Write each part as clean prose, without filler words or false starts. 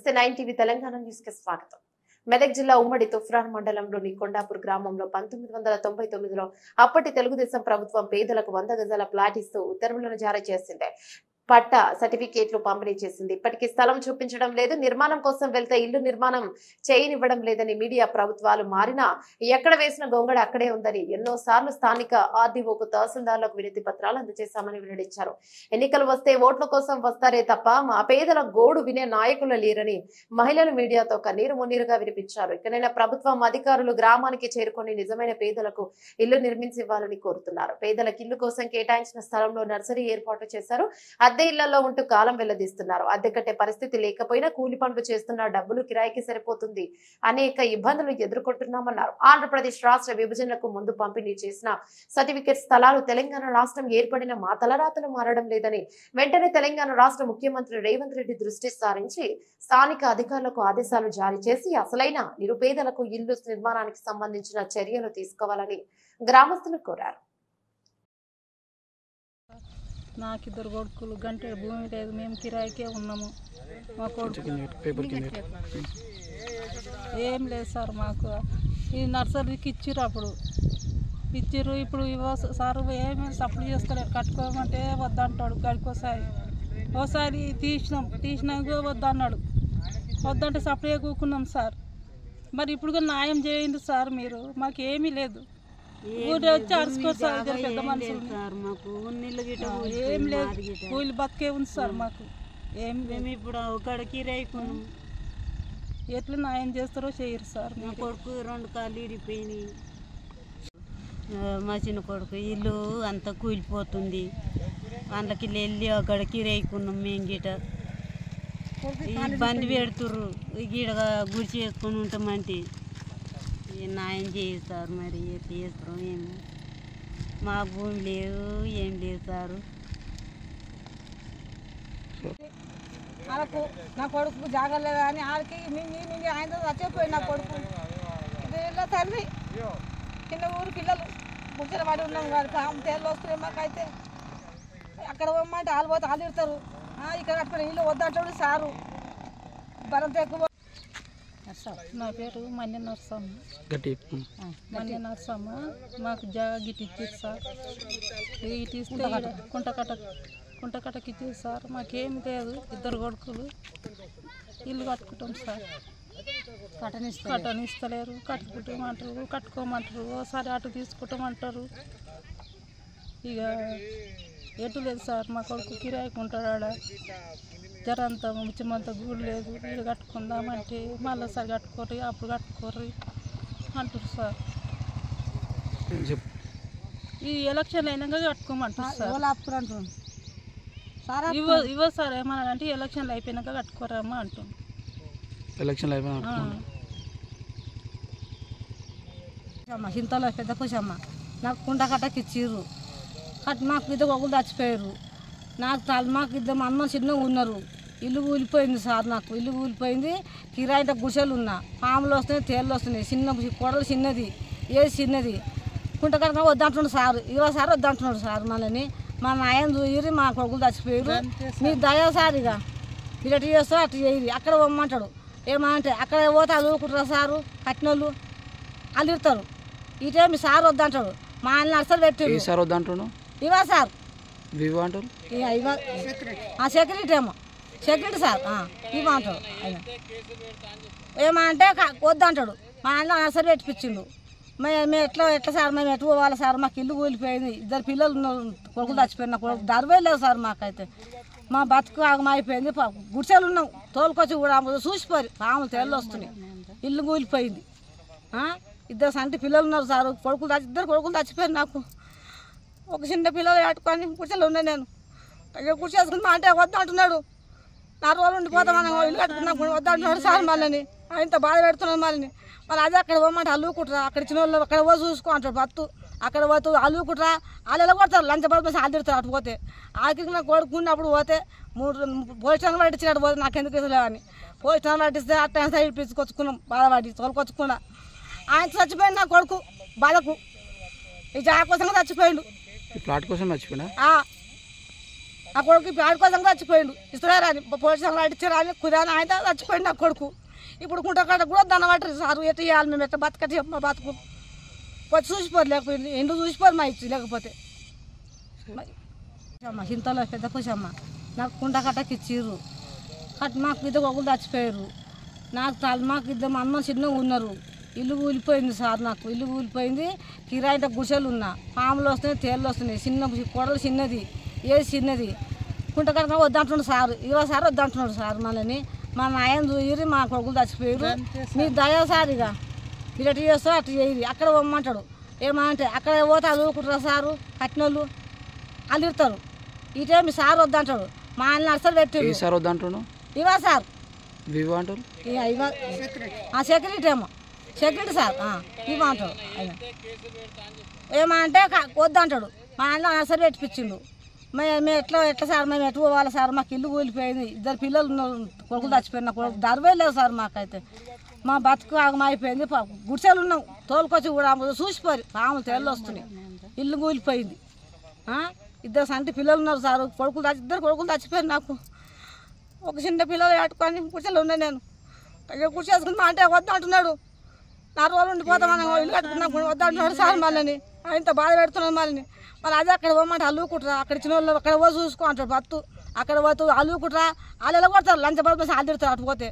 నమస్తే 9 TV Telangana news కి స్వాగతం. మెదక్ జిల్లా ఉమ్మడి తుఫ్రాన్ మండలంలోని కొండాపూర్ గ్రామంలో 1999లో అప్పటి తెలుగుదేశం ప్రభుత్వం పేదలకు 100 గజాల ప్లాట్ ఇస్తూ ఉత్తర్వులను జారీ చేసింది. పట్టా సర్టిఫికేట్లు పంపిణీ చేసింది. ఇప్పటికీ స్థలం చూపించడం లేదు. నిర్మాణం కోసం వెళ్తే ఇల్లు నిర్మాణం చేయనివ్వడం లేదని మీడియా ప్రభుత్వాలు మారినా ఎక్కడ వేసిన గొంగడ అక్కడే ఉందని ఎన్నోసార్లు స్థానిక ఆర్డీఓకు తహసీల్దార్లకు వినతి పత్రాలు అందజేశామని వెల్లడించారు. ఎన్నికలు వస్తే ఓట్ల కోసం వస్తారే తప్ప మా పేదల గోడు వినే నాయకులు లేరని మహిళలు మీడియాతో కన్నీరు మున్నీరుగా వినిపించారు. ఇకనైనా ప్రభుత్వం అధికారులు గ్రామానికి చేరుకొని నిజమైన పేదలకు ఇల్లు నిర్మించివ్వాలని కోరుతున్నారు. పేదలకు ఇల్లు కోసం కేటాయించిన స్థలంలో నర్సరీ ఏర్పాటు చేశారు. అద్దె ఇళ్లలో ఉంటూ కాలం వెళ్లదీస్తున్నారు. అద్దె కట్టే పరిస్థితి లేకపోయినా కూలి పనులు చేస్తున్న డబ్బులు కిరాయికి సరిపోతుంది. అనేక ఇబ్బందులు ఎదుర్కొంటున్నామన్నారు. ఆంధ్రప్రదేశ్ రాష్ట్ర విభజనకు ముందు పంపిణీ చేసిన సర్టిఫికెట్ స్థలాలు తెలంగాణ రాష్ట్రం ఏర్పడిన మా తలరాతలు మారడం లేదని వెంటనే తెలంగాణ రాష్ట్ర ముఖ్యమంత్రి రేవంత్ రెడ్డి దృష్టి సారించి స్థానిక అధికారులకు ఆదేశాలు జారీ చేసి అసలైన నిరుపేదలకు ఇల్లు నిర్మాణానికి సంబంధించిన చర్యలు తీసుకోవాలని గ్రామస్తులు కోరారు. నాకు 2 కొడుకులు, గంట భూమి లేదు, మేము కిరాయికే ఉన్నాము. మా కొడుకు ఏం లేదు సార్. మాకు ఈ నర్సరీకి ఇచ్చిర్రు, అప్పుడు ఇచ్చిర్రు. ఇప్పుడు సార్ ఏమి సప్లై చేస్తలేరు. కట్టుకోమంటే వద్దంటాడు. ఓసారి తీసినాక వద్దన్నాడు. వద్దంటే సప్లై కూకున్నాం సార్. మరి ఇప్పుడు న్యాయం చేయండి సార్. మీరు మాకేమీ లేదు. ఊరే వచ్చి అరుచుకోరు సార్. పెద్ద మనుషులు ఏం లేదు. కూలి బతికే ఉంది సార్. మాకు ఏం ఇప్పుడు ఒకడికి రైకున్నాం. ఎట్లా న్యాయం చేస్తారో చేయరు సార్. మా కొడుకు 2 కాళ్ళు ఇరిపోయినాయి. మా చిన్న కొడుకు ఇల్లు అంతా కూలిపోతుంది. అందులోకి వెళ్ళి ఒకడికి రైకున్నాం. మేము గిట ఇబ్బంది పెడుతుర్రు. గీడ గుడి చేసుకొని ఉంటామంటే న్యాయం చేస్తారు. మరి ఎట్లా చేస్తాం ఏమో. మా భూమి లేదు, ఏం లేదు సారు. వాళ్ళకు నా కొడుకు జాగలేదు అని వాళ్ళకి ఆయన చచ్చిపోయి నా కొడుకు ఇలా తండ్రి చిన్న ఊరు పిల్లలు కూర్చొని పడి ఉన్నాం. కాదు తేళ్ళు వస్తున్నాయి. మాకైతే అక్కడ పోమంటే వాళ్ళు పోతే వాళ్ళు ఇడతారు. ఇక్కడ కట్టుకుని ఇల్లు వద్దంటాడు సారు. బలం ఎక్కువ. నా పేరు మన్య నర్సమ్మ. మన్య నర్సమ్మ. మాకు జాగా గిట్ ఇచ్చారు సార్. ఇటు ఇస్తే కుంటకట్టకి ఇచ్చారు సార్. మాకేమి లేదు. 2 కొడుకులు ఇల్లు కట్టుకుంటాం సార్. కట్టనిస్తలేరు. కట్టుకుంటామంటారు, కట్టుకోమంటారు. ఓసారి అటు తీసుకుంటామంటారు. ఇక ఎటు లేదు సార్. మా కొడుకు కిరాయికి ఉంటాడు. ఆడ జరంతా ముచ్చమంతా గూడు లేదు. ఇల్లు కట్టుకుందామంటే మళ్ళీ సార్ కట్టుకోరు, అప్పుడు కట్టుకోరు అంటారు సార్. ఈ ఎలక్షన్ అయినాక కట్టుకోమంటారు సార్. ఇవ్వ సార్ ఏమన్నా అంటే ఎలక్షన్లు అయిపోయినాక కట్టుకోరమ్మా అంటాం. ఎలక్షన్లు అయిపోయినా చింతలో పెద్ద కూసమ్మ నాకు కుండ కట్టకి ఇచ్చిర్రు. మాకు 2 కొడుకులు చచ్చిపోయారు. మాకు 2 అమ్మ చిన్నగా ఉన్నారు. ఇల్లు కూలిపోయింది సార్. నాకు ఇల్లు కూలిపోయింది. కిరాయిట గుసలు ఉన్నా. పాములు వస్తున్నాయి, తేళ్ళు వస్తున్నాయి. చిన్న కొడలు చిన్నది, ఏది చిన్నది. కుంట కట్ట వద్దంటున్నాడు సార్. సార్ వద్దంటున్నాడు సార్. మనని మా నాయన చూయిరి. మా కొడుకులు చచ్చిపోయారు. మీ దయ సార్. ఇక మీరు ఎటు చేస్తారో అటు చేయరు. అక్కడ పోమ్మంటాడు. ఏమంటే అక్కడ పోతే వాళ్ళు ఊరుకుంటారు సారు. కట్టినోళ్ళు వాళ్ళు ఇడతారు. ఇటే మీ సార్ వద్దంటాడు. మా ఆయన నర్సరీ పెట్టి సార్ వద్దంటాడు. ఇవా సార్ సెక్యూరిటీ ఏమో సెక్యూరిటీ సార్ ఇవ్వంటాడు. ఆయన ఏమంటే వద్దంటాడు. మా ఆయన నర్సరీ పెట్టిపించిండు. మేము ఎట్లా సార్, మేము ఎటు పోవాలి సార్. మాకు ఇల్లు కూలిపోయింది. 2 పిల్లలు ఉన్నారు. కొడుకులు చచ్చిపోయింది. నా కొడుకు దర్వే లేదు సార్. మాకైతే మా బతుకు ఆగమైపోయింది. గుడిసెలు ఉన్నాం. తోలుకొచ్చి కూడా చూసిపోయి పాములు తేళ్ళు వస్తున్నాయి. ఇల్లు కూలిపోయింది. 2 సంటి పిల్లలు ఉన్నారు సార్. 2 కొడుకులు చచ్చిపోయారు. నాకు ఒక చిన్న పిల్లలు కట్టుకొని కుర్చీలు ఉన్నాయి. నేను కుర్చీ వేసుకుని అంటే వద్దంటున్నాడు. 4 రోజులు ఉండిపోతాం. మనం ఇల్లు కట్టుకున్నాం వద్దంటున్నాడు సార్. మళ్ళీ ఇంత బాధ పెడుతున్నాడు. మళ్ళీ అదే అక్కడ పోమంటే అల్లుకుంటారా. అక్కడ ఇచ్చిన వాళ్ళు అక్కడ పో చూసుకో అంటాడు. బత్తు అక్కడ పోతూ అల్లుకుంటారా. వాళ్ళు ఎలా కొడతారు. లంచ పడిపోయి ఆదిడతారు. అటు పోతే ఆఖరికి నాకు కొడుకున్నప్పుడు పోతే 3 పోలీస్ స్టేషన్ పట్టించినట్టు పోతే నాకు ఎందుకు ఇస్తలేవు అని పోలీస్ స్టేషన్ పట్టిస్తే అట్లా సైడ్ పిచ్చుకొచ్చుకున్నాం. బాధపడి తోలుకొచ్చుకున్నా. ఆయన చచ్చిపోయింది నా కొడుకు బాధకు. ఈ జాగా కోసం చచ్చిపోయిండు. ప్లాట్ కోసం చచ్చిపోయినా ఆ కొడుకు ఇప్పుడు ఆడుకోసం చచ్చిపోయిండు. ఇస్తున్నారా అని పోలీసు సంఘం అడిచారా అని కుదాని ఆయన చచ్చిపోయిండు నా కొడుకు. ఇప్పుడు కుంటకాడ కూడా దండం పట్టరు సారు. ఎట్లా ఇవ్వాలి మేము ఎట్లా బతకటి మా బతుకు వచ్చి చూసిపోరు. లేకపోయింది ఎండు చూసిపోరు మా ఇచ్చి లేకపోతే అమ్మ చింతలో పెద్ద కూసమ్మ నాకు కుంటకట్టకి ఇచ్చిర్రు. మాకు ఇద్దరు ఒకరు చచ్చిపోయారు. నాకు మాకు ఇద్దరు అమ్మ చిన్నగా ఉన్నారు. ఇల్లు కూలిపోయింది సార్. నాకు ఇల్లు కూలిపోయింది. కిరాయితో గుడిసెలు ఉన్నా. పాములు వస్తున్నాయి, తేళ్ళు వస్తున్నాయి. చిన్న కొడలు చిన్నది, ఏది చిన్నది. కుంటకట్ట వద్దంటున్నాడు సార్. ఇవో సార్ వద్దంటున్నాడు సార్. మనని మా నాయన చూయిరి మా కొడుకులు చచ్చిపోయారు. మీ దయా సార్ ఇక మీరు ఎటు చేస్తారో అటు చేయరు. అక్కడ పోమ్మంటాడు. ఏమంటే అక్కడ పోతే వాళ్ళు ఊరుకుంటారు సారు. కట్టినోళ్ళు వాళ్ళు ఇడతారు. ఇటే మీ సార్ వద్దంటాడు. మా ఆయన నర్సలు పెట్టారు. సార్ వద్దంటున్నాడు. ఇవా సార్ వివో అంటారు. సెక్యూరిటీ ఏమో సెక్యూరిటీ సార్ ఇవ్వమంటాడు. ఆయన ఏమంటే వద్దంటాడు. మా ఆయన నర్సరీ పెట్టిపించిండు. మేము ఎట్లా సార్ మేము ఎటు పోవాలి సార్. మాకు ఇల్లు కూలిపోయింది. ఇద్దరు పిల్లలు ఉన్నారు. కొడుకులు చచ్చిపోయిన కొడుకు దర్వే లేదు సార్. మాకైతే మా బతుకు ఆగమైపోయింది. గుడిసెలు ఉన్నాం. తోలుకొచ్చి కూడా చూసిపోయి పాములు తేళ్ళు వస్తున్నాయి. ఇల్లు కూలిపోయింది. ఇద్దరు సంటి పిల్లలు ఉన్నారు సార్. ఇద్దరు కొడుకులు చచ్చిపోయారు. నాకు ఒక చిన్న పిల్లలు కట్టుకొని గుడిసెలు ఉన్నాయి. నేను గుడిసె వేసుకుని అంటే వద్దు అంటున్నాడు. 4 రోజులు ఉండిపోతామని ఇల్లు కట్టుకున్నాను వద్దు అంటున్నాడు సార్. మళ్ళీ ఆయనతో బాధ పెడుతున్నాడు. మళ్ళీ అదే అక్కడ పోమంటే అల్లుకుంటారా. అక్కడ ఇచ్చిన వాళ్ళు అక్కడ పో చూసుకో అంటాడు. బత్తు అక్కడ పోతూ అల్లుకుంటారా. వాళ్ళు ఎలా కొడతారు. లంచ పడిపోయి వాళ్ళు తిడతారు. అటు పోతే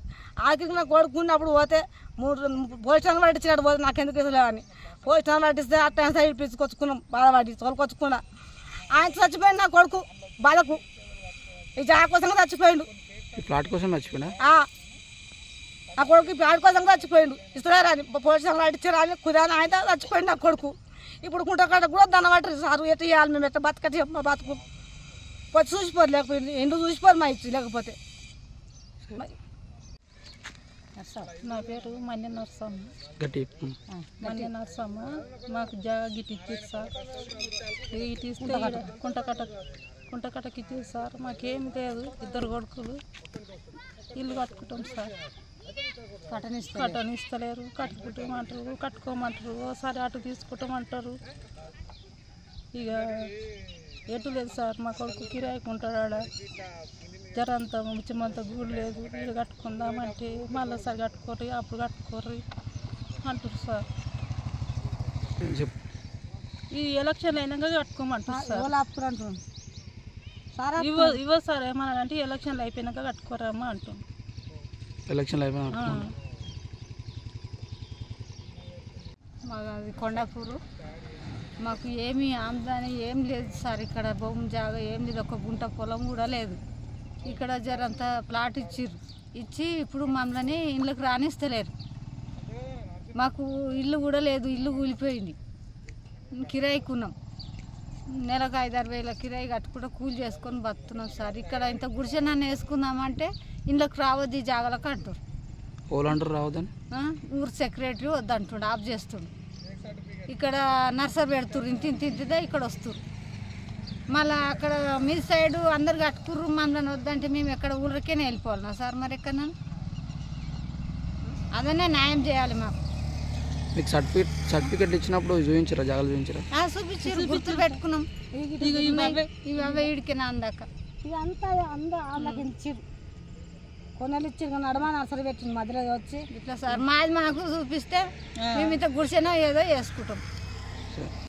ఆఖరికి నాకు కొడుకున్నప్పుడు పోతే 3 పోలీస్ స్టేషన్ పట్టించినట్టు పోతే నాకు ఎందుకు ఇస్తలేవని పోలీస్ స్టేషన్ పట్టిస్తే అట్లా సైడ్ పిచ్చుకొచ్చుకున్నాం. బాధపడి తోలుకొచ్చుకున్నా. ఆయన చచ్చిపోయింది నా కొడుకు బాధకు. ఈ జాగ కోసం చచ్చిపోయిండు. ప్లాట్ కోసం చచ్చిపోయినా ఆ కొడుకు ప్లాట్ కోసం చచ్చిపోయిండు. ఇస్తున్నారా అని పోలీసు సంఘం అడిచారా అని కుదాని ఆయన చచ్చిపోయిండు నా కొడుకు. ఇప్పుడు కుంటకాడ కూడా దండం పట్టరు సారు. ఎట్లా ఇవ్వాలి మేము ఎట్లా బతకటి మా బతుకు వచ్చి చూసిపోరు. లేకపోయింది ఎండు చూసిపోరు మా ఇచ్చి లేకపోతే నా పేరు మన్య నర్సమ్మ. గట్టి మన్య నర్సమ్మ. మాకు జాగా గిట్ ఇచ్చారు సార్. ఇటు ఇస్తే కుంటకట్టకి ఇచ్చారు సార్. మాకేం లేదు. ఇద్దరు కొడుకులు ఇల్లు కట్టుకుంటాం సార్. కట్టనిస్తలేరు. కట్టుకుంటామంటారు, కట్టుకోమంటారు. ఓసారి అటు తీసుకుంటామంటారు. ఇక ఎటు లేదు సార్. మా కొడుకు కిరాయికి ఉంటాడు. ఆడ జరంత ముచ్చమంత గూడు లేదు. ఇల్లు కట్టుకుందామంటే మళ్ళీ సార్ కట్టుకోరు, అప్పుడు కట్టుకోరు అంటారు సార్. ఈ ఎలక్షన్ అయినాక కట్టుకోమంటారు సార్. ఇవ్వ సార్ ఏమన్నా అంటే ఎలక్షన్లు అయిపోయినాక కట్టుకోరమ్మా అంటాం. ఎలక్షన్లు అయిపోయినా మాకు అది కొండాపూరు. మాకు ఏమీ ఆమ్దాని ఏం లేదు సార్. ఇక్కడ భూమి జాగా ఏం లేదు. ఒక గుంట పొలం కూడా లేదు. ఇక్కడ జరంత ప్లాట్ ఇచ్చి ఇప్పుడు మమ్మల్ని ఇళ్ళకి రానిస్తలేరు. మాకు ఇల్లు కూడా లేదు. ఇల్లు కూలిపోయింది. కిరాయికి ఉన్నాం. నెలకు 5-6 వేల కిరాయి కట్టుకుంటూ కూలి చేసుకొని బతున్నాం సార్. ఇక్కడ ఇంత గుడిసెనన్ను వేసుకుందామంటే ఇళ్ళకి రావద్దు ఈ జాగాలకు అంటారు. ఓలంటారు రావద్దని. ఊరు సెక్రటరీ వద్దంటుండు, ఆఫ్ చేస్తుండు. ఇక్కడ నర్సరీ పెడుతుర్రు. ఇంటింటిదే ఇక్కడ వస్తుర్రు. మళ్ళీ అక్కడ మీ సైడు అందరు కట్టుకుర్రు. మమ్మల్ని వద్దంటే మేము ఎక్కడ ఊరికేనే వెళ్ళిపోవాలన్నా సార్. మరి ఎక్కడ అదనే న్యాయం చేయాలి మాకు. మీకు సర్టిఫికెట్లు ఇచ్చినప్పుడు చూపించారా? జాగాలు చూపించారా? చూపించారు. గుర్తులు పెట్టుకున్నాం. ఇవి అవే ఇడికినా అందాక ఇదంతా వాళ్ళకి ఇచ్చిర్రు. కొన్నెలు ఇచ్చిర్రు. కానీ అడమా నర్సరీ పెట్టింది మధ్యలో వచ్చి ఇట్లా సార్. మాది మాకు చూపిస్తే మేము ఇంత గుడిసెనో ఏదో వేసుకుంటాం.